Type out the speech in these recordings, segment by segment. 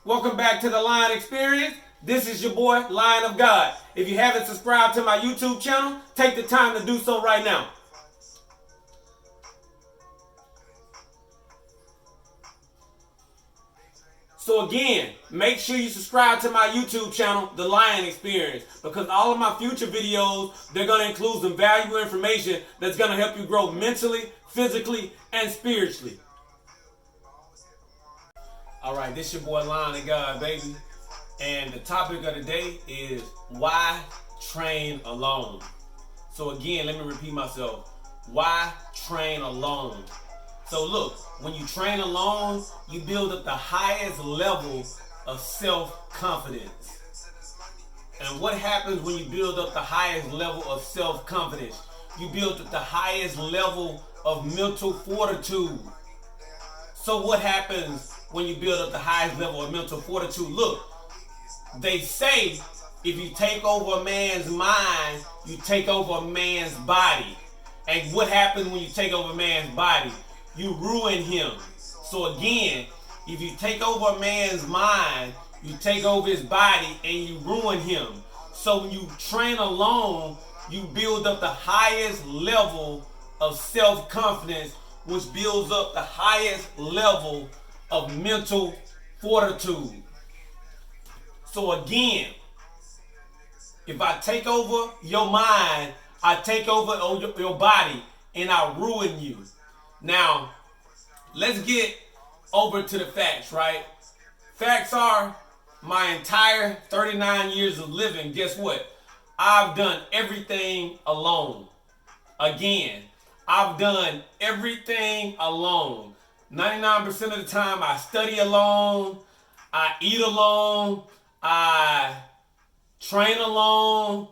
Welcome back to the Lion Experience. This is your boy, Lion of God. If you haven't subscribed to my YouTube channel, take the time to do so right now. So again, make sure you subscribe to my YouTube channel, The Lion Experience, because all of my future videos, they're going to include some valuable information that's going to help you grow mentally, physically, and spiritually. All right, this your boy, Lion of God, baby. And the topic of the day is why train alone? So again, let me repeat myself. Why train alone? So look, when you train alone, you build up the highest level of self-confidence. And what happens when you build up the highest level of self-confidence? You build up the highest level of mental fortitude. So what happens when you build up the highest level of mental fortitude? Look, they say if you take over a man's mind, you take over a man's body. And what happens when you take over a man's body? You ruin him. So again, if you take over a man's mind, you take over his body and you ruin him. So when you train alone, you build up the highest level of self-confidence, which builds up the highest level of mental fortitude. So again, if I take over your mind, I take over your body and I ruin you. Now, let's get over to the facts, right? Facts are my entire 39 years of living, guess what? I've done everything alone. Again, I've done everything alone. 99% of the time I study alone, I eat alone, I train alone,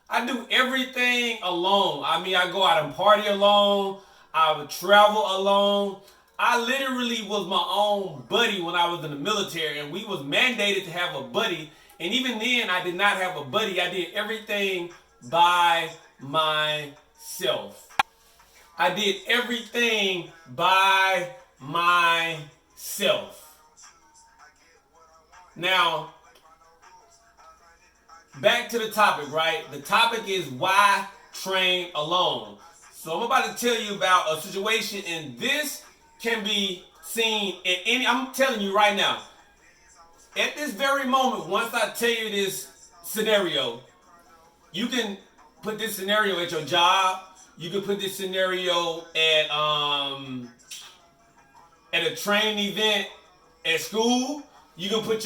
I do everything alone. I mean, I go out and party alone, I would travel alone. I literally was my own buddy when I was in the military, and we was mandated to have a buddy. And even then, I did not have a buddy. I did everything by myself. I did everything by myself. Now, back to the topic, right? The topic is why train alone. So I'm about to tell you about a situation, and this can be seen in any, I'm telling you right now, at this very moment, once I tell you this scenario, you can put this scenario at your job, you can put this scenario at a training event at school, you can put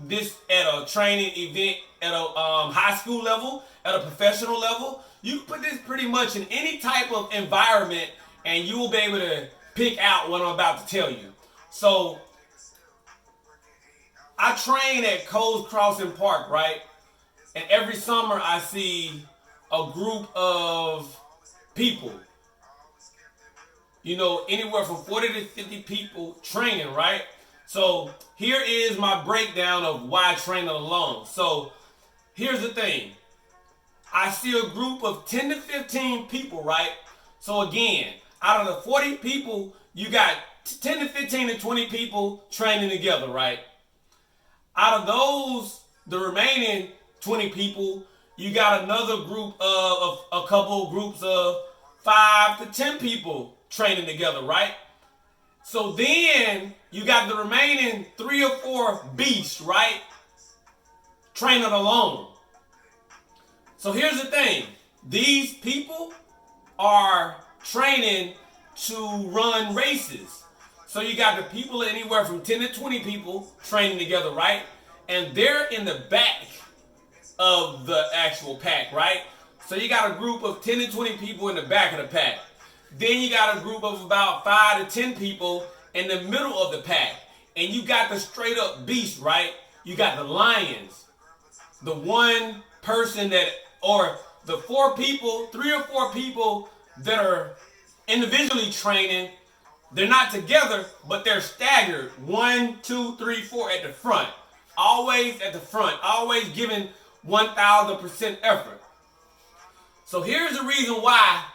this at a training event at a high school level, at a professional level. You can put this pretty much in any type of environment and you will be able to pick out what I'm about to tell you. So, I train at Coles Crossing Park, right? And every summer I see a group of people. You know, anywhere from 40 to 50 people training, right? So, here is my breakdown of why training alone. So, here's the thing. I see a group of 10 to 15 people, right? So again, out of the 40 people, you got 10 to 15 to 20 people training together, right? Out of those, the remaining 20 people, you got another group of a couple of groups of 5 to 10 people training together, right? So then you got the remaining 3 or 4 beasts, right? Training alone. So here's the thing. These people are training to run races. So you got the people anywhere from 10 to 20 people training together, right? And they're in the back of the actual pack, right? So you got a group of 10 to 20 people in the back of the pack. Then you got a group of about 5 to 10 people in the middle of the pack. And you got the straight up beast, right? You got the lions. The one person that, or the 4 people, 3 or 4 people that are individually training, they're not together, but they're staggered. 1, 2, 3, 4 at the front. Always at the front. Always giving 1,000% effort. So here's the reason why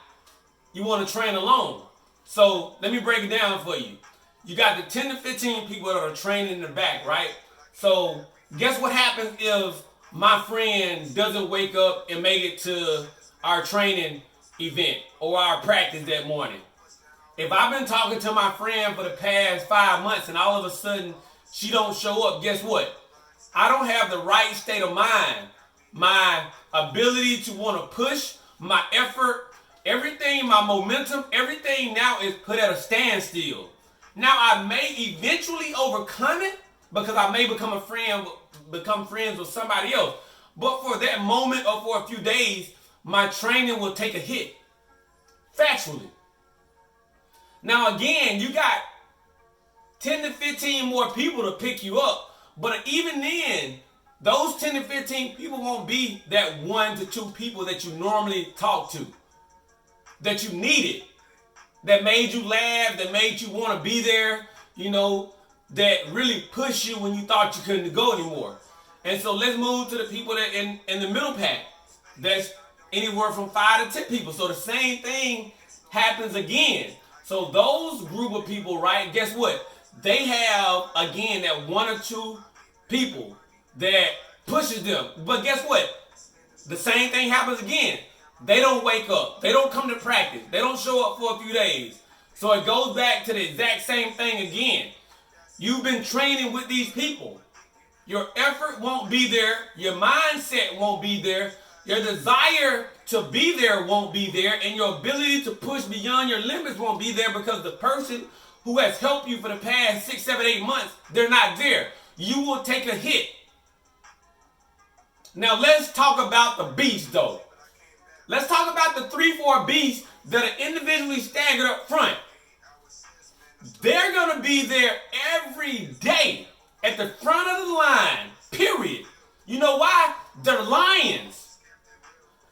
you want to train alone. So let me break it down for you. You got the 10 to 15 people that are training in the back, right? So guess what happens if my friend doesn't wake up and make it to our training event or our practice that morning? If I've been talking to my friend for the past 5 months and all of a sudden she don't show up, guess what? I don't have the right state of mind. My ability to want to push, my effort, everything, my momentum, everything now is put at a standstill. Now I may eventually overcome it because I may become friends with somebody else. But for that moment or for a few days, my training will take a hit. Factually. Now again, you got 10 to 15 more people to pick you up. But even then, those 10 to 15 people won't be that 1 to 2 people that you normally talk to, that you needed, that made you laugh, that made you want to be there, that really pushed you when you thought you couldn't go anymore. And so let's move to the people that in the middle pack. That's anywhere from 5 to 10 people. So the same thing happens again. So those group of people, right, guess what? They have, again, that 1 or 2 people that pushes them. But guess what? The same thing happens again. They don't wake up. They don't come to practice. They don't show up for a few days. So it goes back to the exact same thing again. You've been training with these people. Your effort won't be there. Your mindset won't be there. Your desire to be there won't be there. And your ability to push beyond your limits won't be there because the person who has helped you for the past 6, 7, 8 months, they're not there. You will take a hit. Now let's talk about the beasts though. Let's talk about the 3, 4 beasts that are individually staggered up front. They're going to be there every day at the front of the line, period. You know why? They're lions.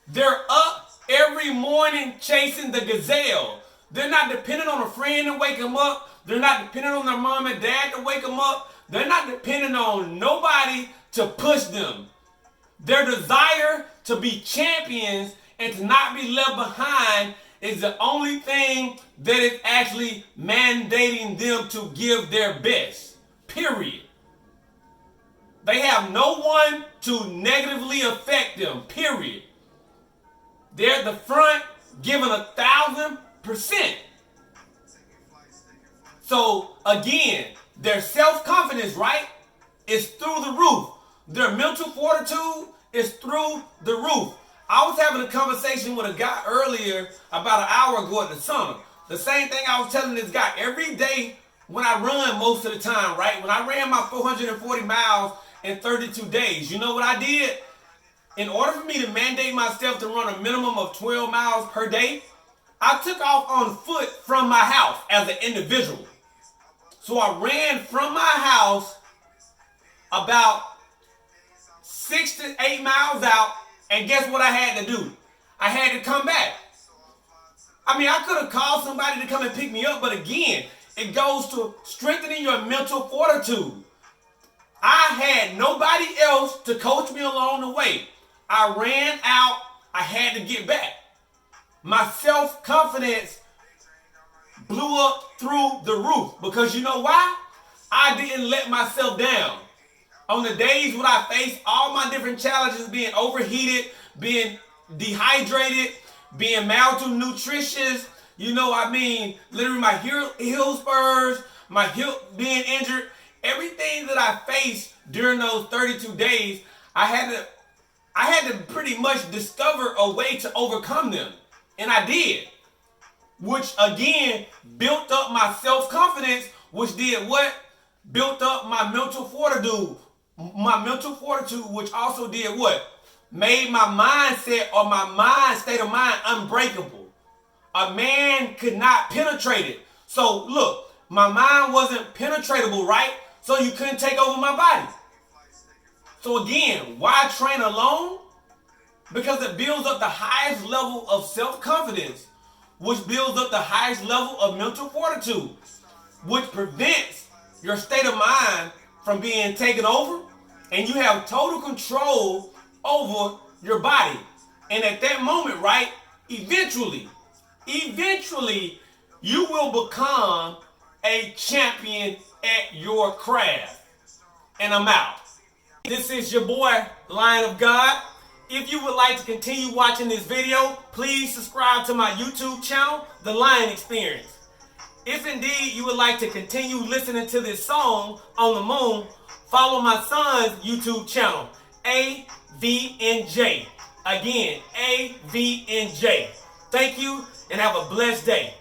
They're up every morning chasing the gazelle. They're not dependent on a friend to wake them up. They're not dependent on their mom and dad to wake them up. They're not dependent on nobody to push them. Their desire to be champions and to not be left behind is the only thing that is actually mandating them to give their best. Period. They have no one to negatively affect them. Period. They're at the front giving 1,000%. So again, their self-confidence, right, is through the roof. Their mental fortitude is through the roof. I was having a conversation with a guy earlier about an hour ago at the summit. The same thing I was telling this guy. Every day when I run most of the time, right? When I ran my 440 miles in 32 days, you know what I did? In order for me to mandate myself to run a minimum of 12 miles per day, I took off on foot from my house as an individual. So I ran from my house about 6 to 8 miles out, and guess what I had to do? I had to come back. I mean, I could have called somebody to come and pick me up, but again, it goes to strengthening your mental fortitude. I had nobody else to coach me along the way. I ran out, I had to get back. My self-confidence blew up through the roof because you know why? I didn't let myself down. On the days when I faced all my different challenges, being overheated, being dehydrated, being malnutritious, literally my heel spurs, my hip being injured, everything that I faced during those 32 days, I had to pretty much discover a way to overcome them. And I did. Which again built up my self-confidence, which did what? Built up my mental fortitude. My mental fortitude, which also did what? Made my mindset or my state of mind unbreakable. A man could not penetrate it. So look, my mind wasn't penetratable, right? So you couldn't take over my body. So again, why train alone? Because it builds up the highest level of self-confidence, which builds up the highest level of mental fortitude, which prevents your state of mind from being taken over, and you have total control over your body. And at that moment, right, eventually, you will become a champion at your craft. and I'm out. This is your boy, Lion of God. If you would like to continue watching this video, please subscribe to my YouTube channel, The Lion Experience. If indeed you would like to continue listening to this song, On the Moon, follow my son's YouTube channel, AVNJ. Again, AVNJ. Thank you and have a blessed day.